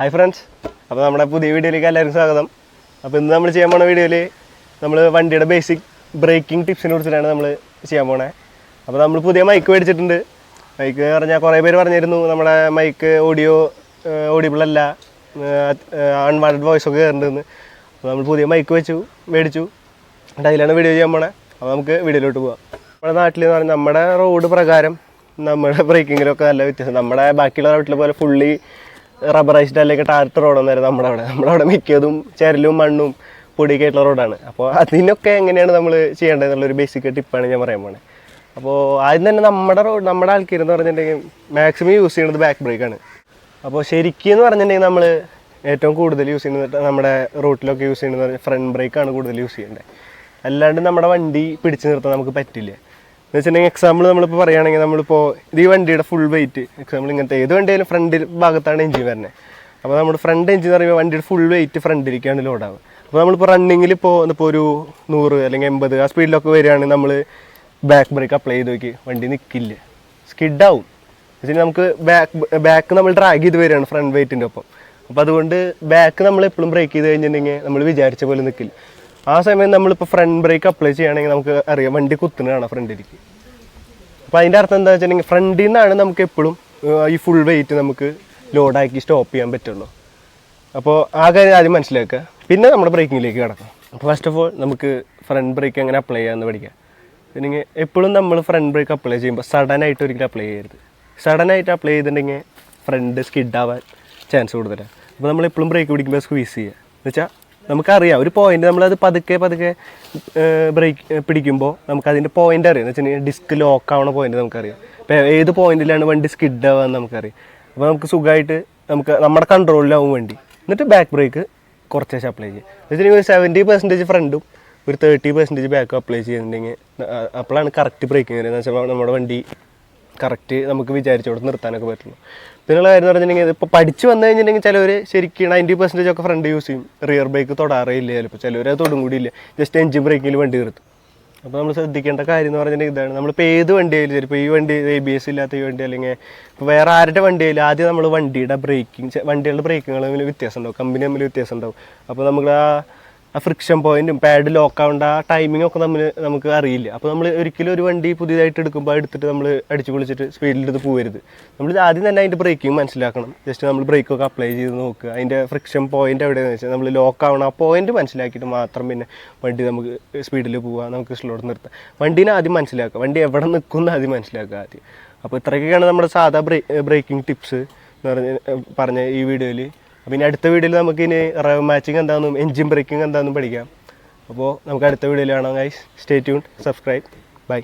Hi friends, അപ്പോൾ നമ്മുടെ പുതിയ വീഡിയോയിലേക്ക് എല്ലാവർക്കും സ്വാഗതം. അപ്പോൾ ഇന്ന് നമ്മൾ ചെയ്യാൻ പോണ വീഡിയോയിൽ നമ്മൾ വണ്ടിയുടെ ബേസിക് ബ്രേക്കിംഗ് ടിപ്സിനെ കുറിച്ചിട്ടാണ് നമ്മൾ ചെയ്യാൻ പോണേ. അപ്പോൾ നമ്മൾ പുതിയ മൈക്ക് മേടിച്ചിട്ടുണ്ട്. മൈക്ക് പറഞ്ഞാൽ കുറേ പേര് പറഞ്ഞിരുന്നു നമ്മുടെ മൈക്ക് ഓഡിയബിളല്ല, അൺവാണ്ടഡ് വോയിസ് ഒക്കെ കയറുന്നുണ്ടെന്ന്. അപ്പോൾ നമ്മൾ പുതിയ മൈക്ക് മേടിച്ചു. അതിലാണ് വീഡിയോ ചെയ്യാൻ പോണേ. അപ്പോൾ നമുക്ക് വീഡിയോയിലോട്ട് പോകാം. നമ്മുടെ നാട്ടിൽ എന്ന് പറഞ്ഞാൽ നമ്മുടെ റോഡ് പ്രകാരം നമ്മുടെ ബ്രേക്കിങ്ങിലൊക്കെ നല്ല വ്യത്യാസം. നമ്മുടെ ബാക്കിയുള്ള റോട്ടിലെ പോലെ ഫുള്ളി റബ്ബറൈസ്ഡ് അല്ലെങ്കിൽ ടാർട്ട് റോഡൊന്നായിരുന്നു നമ്മുടെ അവിടെ മിക്കതും ചരലും മണ്ണും പൊടിയൊക്കെ ആയിട്ടുള്ള റോഡാണ്. അപ്പോൾ അതിനൊക്കെ എങ്ങനെയാണ് നമ്മൾ ചെയ്യേണ്ടത് എന്നുള്ളൊരു ബേസിക് ടിപ്പാണ് ഞാൻ പറയാൻ പോണത്. അപ്പോൾ ആദ്യം തന്നെ നമ്മുടെ ആൾക്കാരെന്ന് പറഞ്ഞിട്ടുണ്ടെങ്കിൽ മാക്സിമം യൂസ് ചെയ്യുന്നത് ബാക്ക് ബ്രേക്കാണ്. അപ്പോൾ ശരിക്കും എന്ന് പറഞ്ഞിട്ടുണ്ടെങ്കിൽ നമ്മൾ ഏറ്റവും കൂടുതൽ യൂസ് ചെയ്യുന്നത് നമ്മുടെ റൂട്ടിലൊക്കെ യൂസ് ചെയ്യുന്നത് ഫ്രണ്ട് ബ്രേക്കാണ് കൂടുതൽ യൂസ് ചെയ്യേണ്ടത്. അല്ലാണ്ട് നമ്മുടെ വണ്ടി പിടിച്ചു നിർത്താൻ നമുക്ക് പറ്റില്ല. എന്ന് വെച്ചിട്ടുണ്ടെങ്കിൽ എക്സാമ്പിൾ നമ്മളിപ്പോൾ പറയുകയാണെങ്കിൽ നമ്മളിപ്പോൾ ഇത് ഈ വണ്ടിയുടെ ഫുൾ വെയിറ്റ് എക്സാമ്പിൾ ഇങ്ങനത്തെ ഏത് വണ്ടിയായാലും ഫ്രണ്ട് ഭാഗത്താണ് എഞ്ചിൻ വരുന്നത്. അപ്പോൾ നമ്മുടെ ഫ്രണ്ട് എഞ്ചിൻ എന്ന് പറയുമ്പോൾ വണ്ടിയുടെ ഫുൾ വെയിറ്റ് ഫ്രണ്ടിലേക്കാണ് ലോഡാവുക. അപ്പോൾ നമ്മളിപ്പോൾ റണ്ണിങ്ങിൽ ഇപ്പോൾ ഒരു 100 അല്ലെങ്കിൽ 80 ആ സ്പീഡിലൊക്കെ വരികയാണെങ്കിൽ നമ്മൾ ബാക്ക് ബ്രേക്ക് അപ്ലൈ ചെയ്ത് നോക്കി വണ്ടി നിൽക്കില്ല, സ്കിഡാവും. വെച്ചാൽ നമുക്ക് ബാക്ക് നമ്മൾ ഡ്രാഗ് ചെയ്ത് വരികയാണ് ഫ്രണ്ട് വെയിറ്റിൻ്റെ ഒപ്പം. അപ്പോൾ അതുകൊണ്ട് ബാക്ക് നമ്മൾ എപ്പോഴും ബ്രേക്ക് ചെയ്ത് കഴിഞ്ഞിട്ടുണ്ടെങ്കിൽ നമ്മൾ വിചാരിച്ച പോലെ നിൽക്കില്ല. ആ സമയം നമ്മളിപ്പോൾ ഫ്രണ്ട് ബ്രേക്ക് അപ്ലൈ ചെയ്യുകയാണെങ്കിൽ നമുക്ക് അറിയാം വണ്ടി കുത്തുന്നതാണ് ഫ്രണ്ടിലേക്ക്. അപ്പോൾ അതിൻ്റെ അർത്ഥം എന്താ വെച്ചിട്ടുണ്ടെങ്കിൽ ഫ്രണ്ടിൽ നിന്നാണ് നമുക്ക് എപ്പോഴും ഈ ഫുൾ വെയിറ്റ് നമുക്ക് ലോഡാക്കി സ്റ്റോപ്പ് ചെയ്യാൻ പറ്റുള്ളൂ. അപ്പോൾ ആ കാര്യം ആദ്യം മനസ്സിലാക്കുക. പിന്നെ നമ്മുടെ ബ്രേക്കിങ്ങിലേക്ക് കിടക്കാം. അപ്പോൾ ഫസ്റ്റ് ഓഫ് ഓൾ നമുക്ക് ഫ്രണ്ട് ബ്രേക്ക് എങ്ങനെ അപ്ലൈ ചെയ്യാമെന്ന് പഠിക്കാം. പിന്നെ എപ്പോഴും നമ്മൾ ഫ്രണ്ട് ബ്രേക്ക് അപ്ലൈ ചെയ്യുമ്പോൾ സഡനായിട്ട് ഒരിക്കലും അപ്ലൈ ചെയ്യരുത്. സഡനായിട്ട് അപ്ലൈ ചെയ്തിട്ടുണ്ടെങ്കിൽ ഫ്രണ്ട് സ്കിഡാവാൻ ചാൻസ് കൂടുതലാണ്. അപ്പോൾ നമ്മളെപ്പോഴും ബ്രേക്ക് പിടിക്കുമ്പോൾ സ്ക്വീസ് ചെയ്യുക. എന്ന് വെച്ചാൽ നമുക്കറിയാം ഒരു പോയിന്റ് നമ്മളത് പതുക്കെ ബ്രേക്ക് പിടിക്കുമ്പോൾ നമുക്കതിൻ്റെ പോയിന്റ് അറിയാം. എന്ന് വെച്ചിട്ടുണ്ടെങ്കിൽ ഡിസ്ക് ലോക്ക് ആവണ പോയിന്റ് നമുക്കറിയാം. ഇപ്പോൾ ഏത് പോയിന്റിലാണ് വണ്ടി സ്കിഡ് ആവാന്ന് നമുക്കറിയാം. അപ്പോൾ നമുക്ക് സുഖമായിട്ട് നമ്മുടെ കൺട്രോളിലാവും വണ്ടി. എന്നിട്ട് ബാക്ക് ബ്രേക്ക് കുറച്ച് ശേഷം അപ്ലൈ ചെയ്യുക. എന്ന് വെച്ചിട്ടുണ്ടെങ്കിൽ ഒരു 70% ഫ്രണ്ടും ഒരു 30% ബാക്കും അപ്ലൈ ചെയ്യുന്നുണ്ടെങ്കിൽ അപ്പോഴാണ് കറക്റ്റ് ബ്രേക്കിങ് വരുന്നത്. എന്ന് വെച്ചാൽ നമ്മുടെ വണ്ടി കറക്റ്റ് നമുക്ക് വിചാരിച്ചോടെ നിർത്താനൊക്കെ പറ്റുള്ളൂ. പിന്നെയുള്ള കാര്യം എന്ന് പറഞ്ഞിട്ടുണ്ടെങ്കിൽ ഇപ്പോൾ പഠിച്ച് വന്നു കഴിഞ്ഞിട്ടുണ്ടെങ്കിൽ ചിലവർ ശരിക്കും 90% ഒക്കെ ഫ്രണ്ട് യൂസ് ചെയ്യും, റിയർ ബ്രേക്ക് തൊടാറേ ഇല്ല. ചിലപ്പോൾ ചിലവർ അത് തൊടും കൂടി ഇല്ല, ജസ്റ്റ് എഞ്ചിൻ ബ്രേക്കിൽ വണ്ടി നിർത്തും. അപ്പോൾ നമ്മൾ ശ്രദ്ധിക്കേണ്ട കാര്യം എന്ന് പറഞ്ഞിട്ടുണ്ടെങ്കിൽ ഇതാണ്. നമ്മളിപ്പോൾ ഏത് വണ്ടിയായാലും ചിലപ്പോൾ ഈ വണ്ടി ABS ഇല്ലാത്ത ഈ വണ്ടി അല്ലെങ്കിൽ ഇപ്പോൾ വേറെ ആരുടെ വണ്ടിയായാലും ആദ്യം നമ്മൾ വണ്ടികളുടെ ബ്രേക്കിങ്ങൾ തമ്മിൽ വ്യത്യാസം ഉണ്ടാവും, കമ്പനി തമ്മിൽ വ്യത്യാസം ഉണ്ടാവും. അപ്പോൾ നമ്മൾ ആ ഫ്രിക്ഷൻ പോയിന്റും പാഡ് ലോക്ക് ആവേണ്ട ആ ടൈമിംഗ് ഒക്കെ നമുക്ക് അറിയില്ല. അപ്പോൾ നമ്മൾ ഒരിക്കലും ഒരു വണ്ടി പുതിയതായിട്ട് എടുക്കുമ്പോൾ എടുത്തിട്ട് നമ്മൾ അടിച്ചു പൊളിച്ചിട്ട് സ്പീഡിലെടുത്ത് പോകരുത്. നമ്മൾ ആദ്യം തന്നെ അതിൻ്റെ ബ്രേക്കിംഗ് മനസ്സിലാക്കണം. ജസ്റ്റ് നമ്മൾ ബ്രേക്കൊക്കെ അപ്ലൈ ചെയ്ത് നോക്കുക. അതിൻ്റെ ഫ്രിക്ഷൻ പോയിന്റ് എവിടെയാണെന്ന് വെച്ചാൽ നമ്മൾ ലോക്ക് ആവണം ആ പോയിന്റ് മനസ്സിലാക്കിയിട്ട് മാത്രം പിന്നെ വണ്ടി നമുക്ക് സ്പീഡിൽ പോവുക, നമുക്ക് സ്ലോട്ട് നിർത്താം. വണ്ടീനെ ആദ്യം മനസ്സിലാക്കുക, വണ്ടി എവിടെ നിൽക്കുമെന്ന് ആദ്യം മനസ്സിലാക്കുക ആദ്യം. അപ്പോൾ ഇത്രയൊക്കെയാണ് നമ്മുടെ സാധാ ബ്രേക്കിംഗ് ടിപ്സ് എന്ന് പറഞ്ഞ ഈ വീഡിയോയിൽ. അപ്പോൾ ഇനി അടുത്ത വീഡിയോയിൽ നമുക്കിനി റവ് മാച്ചിങ് എന്താണെന്നും എൻജിൻ ബ്രേക്കിംഗ് എന്താണെന്നും പഠിക്കാം. അപ്പോൾ നമുക്ക് അടുത്ത വീഡിയോയിൽ കാണാം guys. Stay tuned, subscribe, by.